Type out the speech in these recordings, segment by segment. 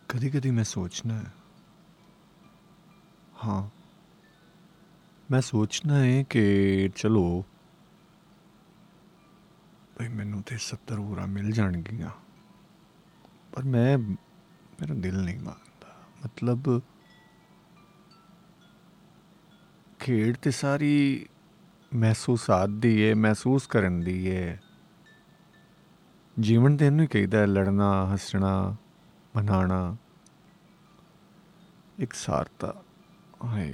कभी कभी मैं सोचना है। हाँ, मैं सोचना है कि चलो भाई मैनू तो 70 होरा मिल जाणगियां, पर मेरा दिल नहीं मानता। मतलब खेड ते सारी महसूसात दी है, महसूस करन दी है। जीवन तो इनू ही कहीदा है, लड़ना हसना मनाना एक सारता। हाय,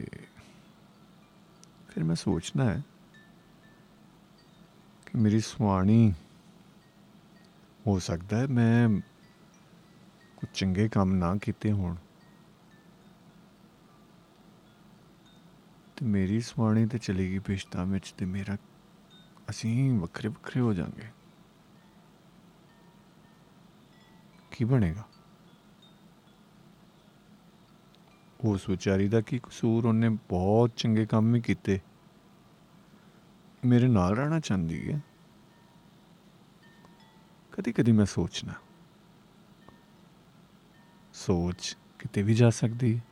फिर मैं सोचना है कि मेरी सुहानी हो सकता है मैं कुछ चंगे काम ना किते होण ते मेरी सुहानी तो चलेगी पिछता विच ते मेरा असीं वक्रे वक्रे हो जाएंगे। की बनेगा? उस विचारी का की कसूर? उन्हें बहुत चंगे काम भी किए, मेरे नाल रहना चाहती है। कदी कदी मैं सोचना, सोच किते भी जा सकती है।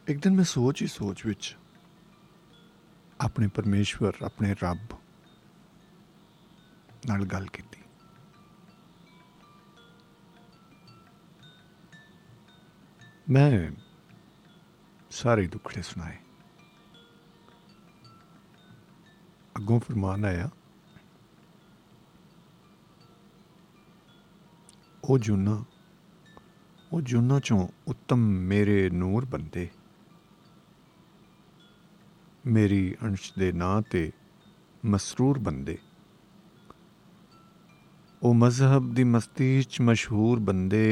एक दिन मैं सोच ही सोच विच अपने परमेश्वर, अपने रब नाल गल की। मैं सारे दुखड़े सुनाए। अगों फरमान आया, ओ जूना चों उत्तम मेरे नूर बंदे, मेरी अंश दे नां ते मसरूर बंदे, ओ मजहब दी मस्ती च मशहूर बंदे,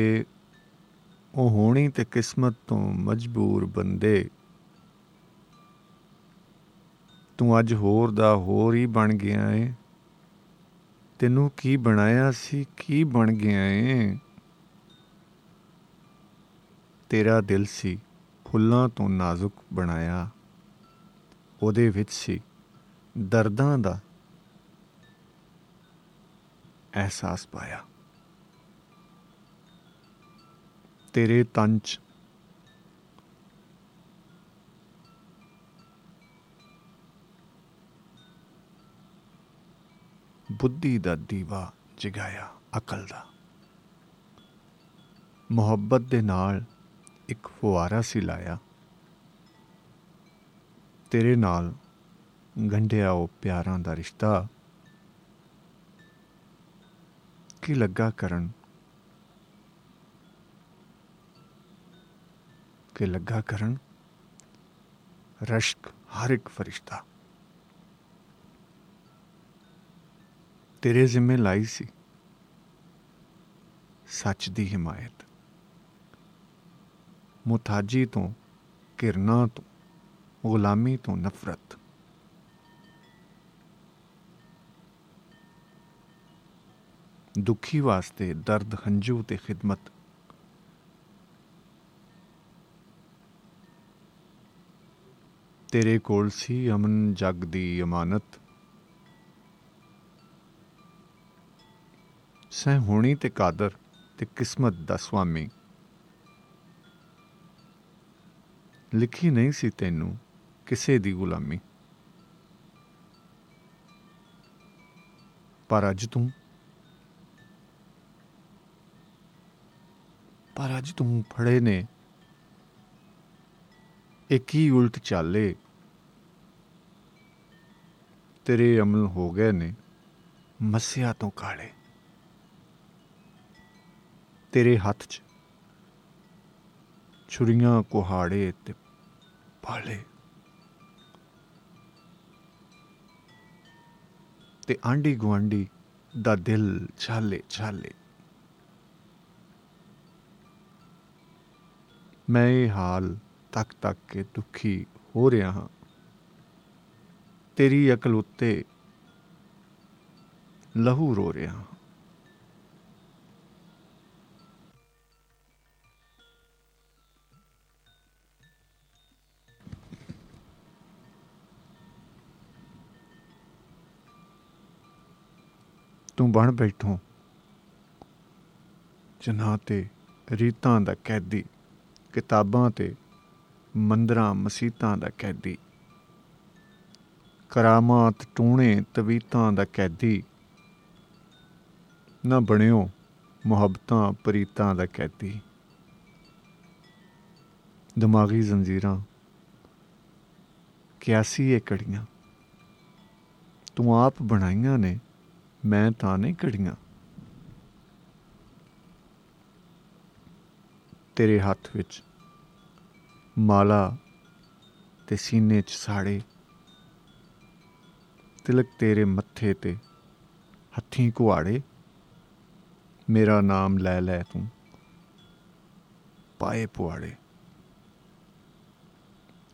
ओ होनी ते किस्मत तो मजबूर बंदे, तू अज होर दा होर ही बन गया है, तेनू की बनाया सी की बन गया है। तेरा दिल सी फुल्लां तो नाजुक बनाया, ओदे विच सी दर्दां दा एहसास पाया। तेरे तन च बुद्धि दा दीवा जगाया, अकल दा। मुहब्बत दे नाल एक फुआरा सी लाया, तेरे नाल गंढिया ओ प्यारां दा रिश्ता। की लगा करन, कि लगा करन रश्क हर एक फरिश्ता। तेरे जिम्मे लाई सी सच दी हिमायत, मुताजी तो किरना तो गुलामी तो नफरत। दुखी वास्ते दर्द हंजू ते खिदमत। तेरे कोल सी अमन जग दी अमानत, सै होनी ते कादर ते किस्मत दा स्वामी। लिखी नहीं सी तैनू किसे दी गुलामी, पर अज तू फड़े ने एक ही उल्ट चाले। तेरे अमल हो गए ने मस्सिया तो काले। तेरे हथ च छुरियां कुहाड़े ते भाले, ते आंडी गुआंढी दा दिल छाले छाले। मैं ये हाल तक तक के दुखी हो रहा हाँ, तेरी अकल उत्ते लहू रो रहा हाँ। तू बन बैठो जनाह ते ਰੀਤਾਂ ਦਾ ਕੈਦੀ, ਕਿਤਾਬਾਂ ਤੇ ਮੰਦਰਾਂ ਮਸੀਤਾਂ ਦਾ ਕੈਦੀ, ਕਰਾਮਾਤ ਟੂਣੇ ਤਵੀਤਾਂ ਦਾ ਕੈਦੀ, ਨਾ ਬਣਿਓ ਮੁਹੱਬਤਾਂ ਪ੍ਰੀਤਾਂ ਦਾ ਕੈਦੀ। ਦਿਮਾਗੀ ਜ਼ੰਜੀਰਾਂ ਕਿਆਸੀ ਇਹ ਕੜੀਆਂ, ਤੂੰ ਆਪ ਬਣਾਈਆਂ ਨੇ, ਮੈਂ ਤਾਂ ਨਹੀਂ ਘੜੀਆਂ। ਤੇਰੇ ਹੱਥ ਵਿੱਚ ਮਾਲਾ ਤੇ ਸੀਨੇ 'ਚ ਸਾੜੇ, ਤਿਲਕ ਤੇਰੇ ਮੱਥੇ ਤੇ ਹੱਥੀਂ ਕੁਹਾੜੇ। ਮੇਰਾ ਨਾਮ ਲੈ ਲੈ ਤੂੰ ਪਾਏ ਪੁਆੜੇ।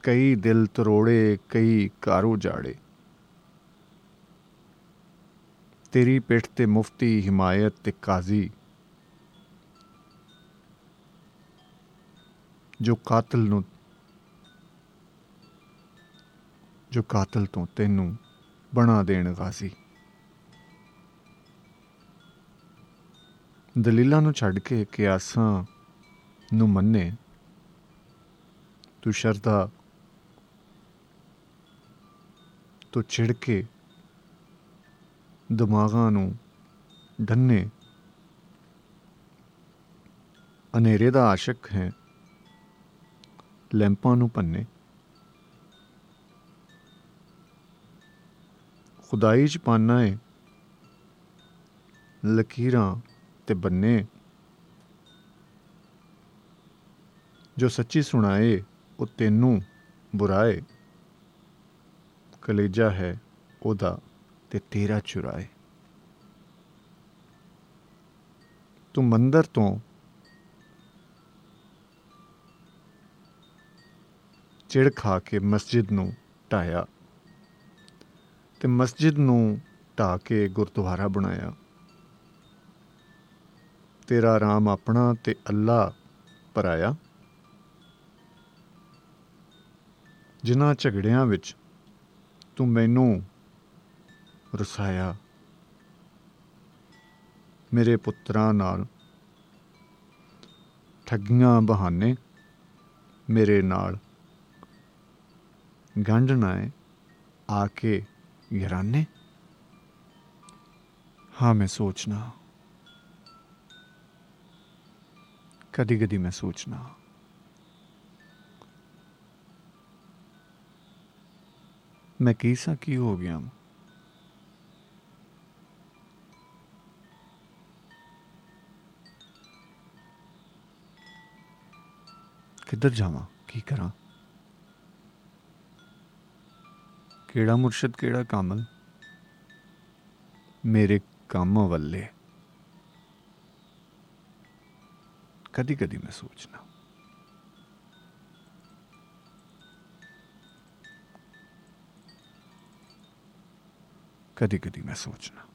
ਕਈ ਦਿਲ ਤਰੋੜੇ, ਕਈ ਘਰ ਉਜਾੜੇ, ਤੇਰੀ ਪਿੱਠ ਤੇ ਮੁਫਤੀ ਹਿਮਾਇਤ ਤੇ ਕਾਜ਼ੀ। ਜੋ ਕਾਤਲ ਤੋਂ ਤੈਨੂੰ ਬਣਾ ਦੇਣ ਗਾਜ਼ੀ। ਦਲੀਲਾਂ ਨੂੰ ਛੱਡ ਕੇ ਕਿਆਸਾਂ ਨੂੰ ਮੰਨੇ, ਤੂੰ ਸ਼ਰਧਾ ਤੋਂ ਛਿੜ ਕੇ ਦਿਮਾਗਾਂ ਨੂੰ ਢੰਨੇ। ਹਨੇਰੇ ਦਾ ਆਸ਼ਕ ਹੈ, ਲੈਂਪਾਂ ਨੂੰ ਭੰਨੇ। ਖੁਦਾਈ 'ਚ ਪਾਨਾ ਏ ਲਕੀਰਾਂ ਤੇ ਬੰਨੇ। ਜੋ ਸੱਚੀ ਸੁਣਾਏ ਉਹ ਤੈਨੂੰ ਬੁਰਾਏ, ਕਲੇਜਾ ਹੈ ਉਹਦਾ ਤੇ ਤੇਰਾ ਚੁਰਾਏ। ਤੂੰ ਮੰਦਰ ਤੋਂ ਚਿੜ ਖਾ ਕੇ ਮਸਜਿਦ ਨੂੰ ਢਾਇਆ, ਤੇ ਮਸਜਿਦ ਨੂੰ ਢਾਹ ਕੇ ਗੁਰਦੁਆਰਾ ਬਣਾਇਆ। ਤੇਰਾ ਰਾਮ ਆਪਣਾ ਤੇ ਅੱਲਾ ਪਰਾਇਆ। ਜਿਨ੍ਹਾਂ ਝਗੜਿਆਂ ਵਿੱਚ ਤੂੰ ਮੈਨੂੰ ਰਸਾਇਆ, ਮੇਰੇ ਪੁੱਤਰਾਂ ਨਾਲ ਠੱਗੀਆਂ ਬਹਾਨੇ। ਮੇਰੇ ਨਾਲ ਗੰਢਣਾ ਏ ਆ ਕੇ ਯਾਰਾਨੇ। ਹਾਂ ਮੈਂ ਸੋਚਣਾ, ਕਦੀ ਕਦੀ ਮੈਂ ਸੋਚਣਾ, ਮੈਂ ਕੀ ਸਾਂ ਕੀ ਹੋ ਗਿਆ। ਕਿੱਧਰ ਜਾਵਾਂ, ਕੀ ਕਰਾਂ। ਕਿਹੜਾ ਮੁਰਸ਼ਦ ਕਿਹੜਾ ਕਾਮਲ, ਮੇਰੇ ਕੰਮ ਵੱਲੇ। ਕਦੀ ਕਦੀ ਮੈਂ ਸੋਚਣਾ। ਕਦੀ ਕਦੀ ਮੈਂ ਸੋਚਣਾ।